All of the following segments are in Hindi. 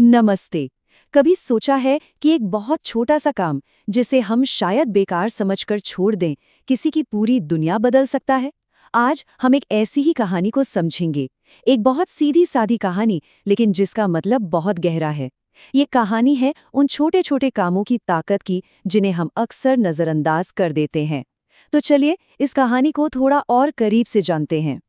नमस्ते। कभी सोचा है कि एक बहुत छोटा सा काम जिसे हम शायद बेकार समझकर छोड़ दें, किसी की पूरी दुनिया बदल सकता है? आज हम एक ऐसी ही कहानी को समझेंगे। एक बहुत सीधी सादी कहानी, लेकिन जिसका मतलब बहुत गहरा है। ये कहानी है उन छोटे छोटे कामों की ताकत की जिन्हें हम अक्सर नजरअंदाज कर देते हैं। तो चलिए इस कहानी को थोड़ा और करीब से जानते हैं।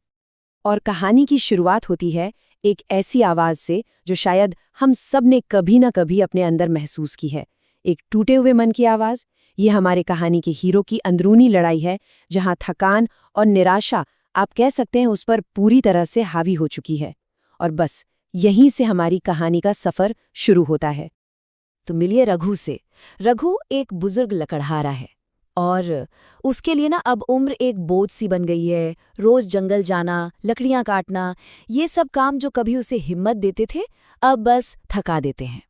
और कहानी की शुरुआत होती है एक ऐसी आवाज से जो शायद हम सब ने कभी ना कभी अपने अंदर महसूस की है। एक टूटे हुए मन की आवाज। ये हमारे कहानी के हीरो की अंदरूनी लड़ाई है, जहां थकान और निराशा, आप कह सकते हैं, उस पर पूरी तरह से हावी हो चुकी है। और बस यहीं से हमारी कहानी का सफर शुरू होता है। तो मिलिए रघु से। रघु एक बुजुर्ग लकड़हारा है और उसके लिए ना अब उम्र एक बोझ सी बन गई है। रोज जंगल जाना, लकड़ियां काटना, ये सब काम जो कभी उसे हिम्मत देते थे, अब बस थका देते हैं।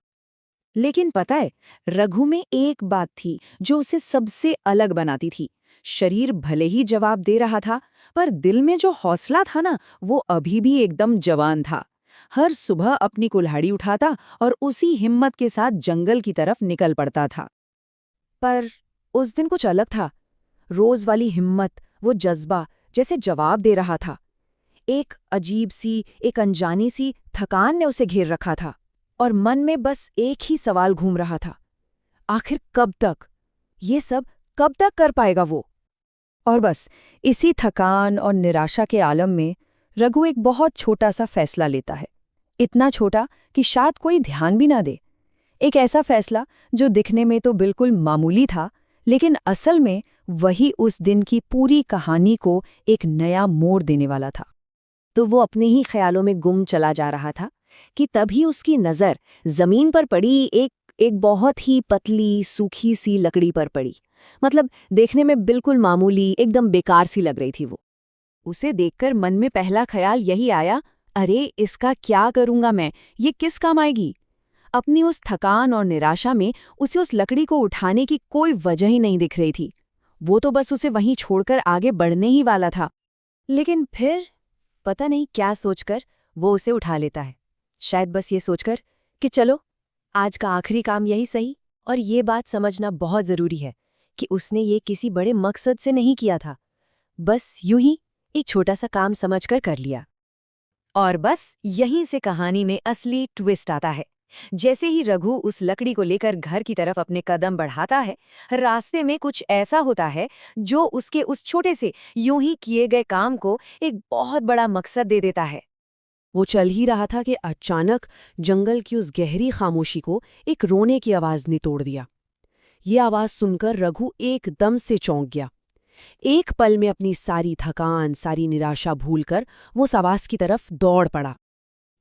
लेकिन पता है, रघु में एक बात थी जो उसे सबसे अलग बनाती थी। शरीर भले ही जवाब दे रहा था, पर दिल में जो हौसला था ना, वो अभी भी एकदम जवान था। हर सुबह अपनी कुल्हाड़ी उठाता और उसी हिम्मत के साथ जंगल की तरफ निकल पड़ता था। पर उस दिन कुछ अलग था। रोज वाली हिम्मत, वो जज्बा जैसे जवाब दे रहा था। एक अजीब सी, एक अनजानी सी थकान ने उसे घेर रखा था और मन में बस एक ही सवाल घूम रहा था। आखिर कब तक? ये सब कब तक कर पाएगा वो? और बस इसी थकान और निराशा के आलम में रघु एक बहुत छोटा सा फैसला लेता है। इतना छोटा कि शायद कोई ध्यान भी ना दे। एक ऐसा फैसला जो दिखने में तो बिल्कुल मामूली था, लेकिन असल में वही उस दिन की पूरी कहानी को एक नया मोड़ देने वाला था। तो वो अपने ही ख्यालों में गुम चला जा रहा था कि तभी उसकी नज़र जमीन पर पड़ी, एक बहुत ही पतली सूखी सी लकड़ी पर पड़ी। मतलब देखने में बिल्कुल मामूली, एकदम बेकार सी लग रही थी वो। उसे देखकर मन में पहला ख्याल यही आया, अरे इसका क्या करूंगा मैं, ये किस काम आएगी? अपनी उस थकान और निराशा में उसे उस लकड़ी को उठाने की कोई वजह ही नहीं दिख रही थी। वो तो बस उसे वहीं छोड़कर आगे बढ़ने ही वाला था। लेकिन फिर पता नहीं क्या सोचकर वो उसे उठा लेता है। शायद बस ये सोचकर कि चलो आज का आखिरी काम यही सही। और ये बात समझना बहुत जरूरी है कि उसने ये किसी बड़े मकसद से नहीं किया था, बस यूं ही एक छोटा सा काम समझकर कर लिया। और बस यहीं से कहानी में असली ट्विस्ट आता है। जैसे ही रघु उस लकड़ी को लेकर घर की तरफ अपने कदम बढ़ाता है, रास्ते में कुछ ऐसा होता है जो उसके उस छोटे से यूं ही किए गए काम को एक बहुत बड़ा मकसद दे देता है। वो चल ही रहा था कि अचानक जंगल की उस गहरी खामोशी को एक रोने की आवाज ने तोड़ दिया। ये आवाज सुनकर रघु एकदम से चौंक गया। एक पल में अपनी सारी थकान, सारी निराशा भूलकर वो उस आवाज की तरफ दौड़ पड़ा।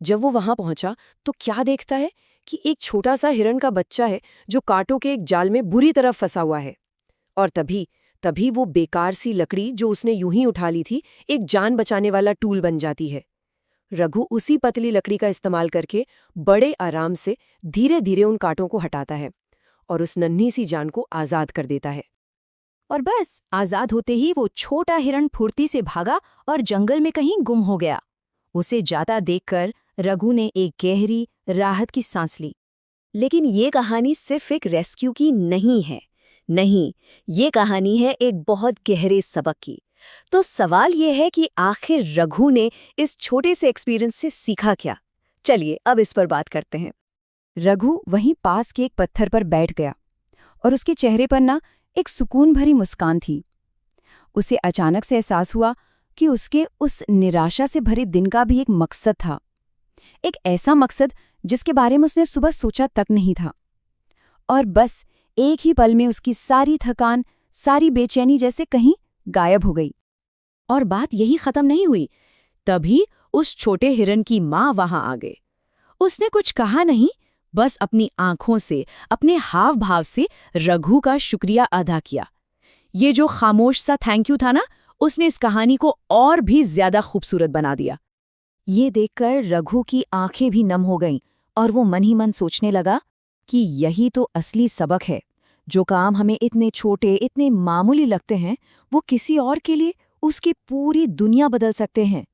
जब वो वहां पहुंचा तो क्या देखता है कि एक छोटा सा हिरण का बच्चा है जो कांटों के एक जाल में बुरी तरह फंसा हुआ है। और तभी तभी वो बेकार सी लकड़ी जो उसने यूं ही उठा ली थी, एक जान बचाने वाला टूल बन जाती है। रघु उसी पतली लकड़ी का इस्तेमाल करके बड़े आराम से धीरे धीरे उन कांटों को हटाता है और उस नन्ही सी जान को आजाद कर देता है। और बस आजाद होते ही वो छोटा हिरण फुर्ती से भागा और जंगल में कहीं गुम हो गया। उसे जाता देखकर रघु ने एक गहरी राहत की सांस ली। लेकिन ये कहानी सिर्फ एक रेस्क्यू की नहीं है। नहीं, ये कहानी है एक बहुत गहरे सबक की। तो सवाल ये है कि आखिर रघु ने इस छोटे से एक्सपीरियंस से सीखा क्या? चलिए अब इस पर बात करते हैं। रघु वहीं पास के एक पत्थर पर बैठ गया और उसके चेहरे पर ना एक सुकून भरी मुस्कान थी। उसे अचानक से एहसास हुआ कि उसके उस निराशा से भरे दिन का भी एक मकसद था। एक ऐसा मकसद जिसके बारे में उसने सुबह सोचा तक नहीं था। और बस एक ही पल में उसकी सारी थकान, सारी बेचैनी जैसे कहीं गायब हो गई। और बात यही खत्म नहीं हुई। तभी उस छोटे हिरण की माँ वहां आ गई। उसने कुछ कहा नहीं, बस अपनी आंखों से, अपने हाव भाव से रघु का शुक्रिया अदा किया। ये जो खामोश सा थैंक यू था ना, उसने इस कहानी को और भी ज्यादा खूबसूरत बना दिया। ये देखकर रघु की आंखें भी नम हो गईं और वो मन ही मन सोचने लगा कि यही तो असली सबक है। जो काम हमें इतने छोटे, इतने मामूली लगते हैं, वो किसी और के लिए उसकी पूरी दुनिया बदल सकते हैं।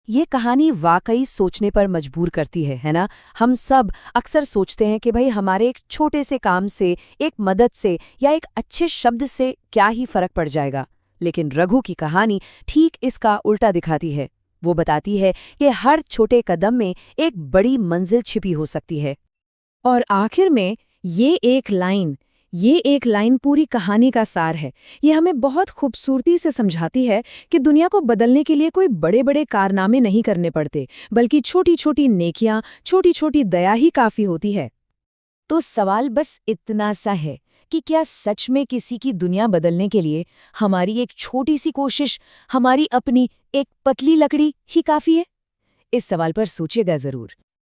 ये कहानी वाकई सोचने पर मजबूर करती है ना। हम सब अक्सर सोचते हैं कि भाई हमारे एक छोटे से काम से, एक मदद से या एक अच्छे शब्द से क्या ही फर्क पड़ जाएगा। लेकिन रघु की कहानी ठीक इसका उल्टा दिखाती है। वो बताती है कि हर छोटे कदम में एक बड़ी मंजिल छिपी हो सकती है। और आखिर में ये एक लाइन पूरी कहानी का सार है। ये हमें बहुत खूबसूरती से समझाती है कि दुनिया को बदलने के लिए कोई बड़े बड़े कारनामे नहीं करने पड़ते, बल्कि छोटी छोटी नेकियां, छोटी छोटी दया ही काफी होती है। तो सवाल बस इतना सा है कि क्या सच में किसी की दुनिया बदलने के लिए हमारी एक छोटी सी कोशिश, हमारी अपनी एक पतली लकड़ी ही काफी है? इस सवाल पर सोचिएगा जरूर।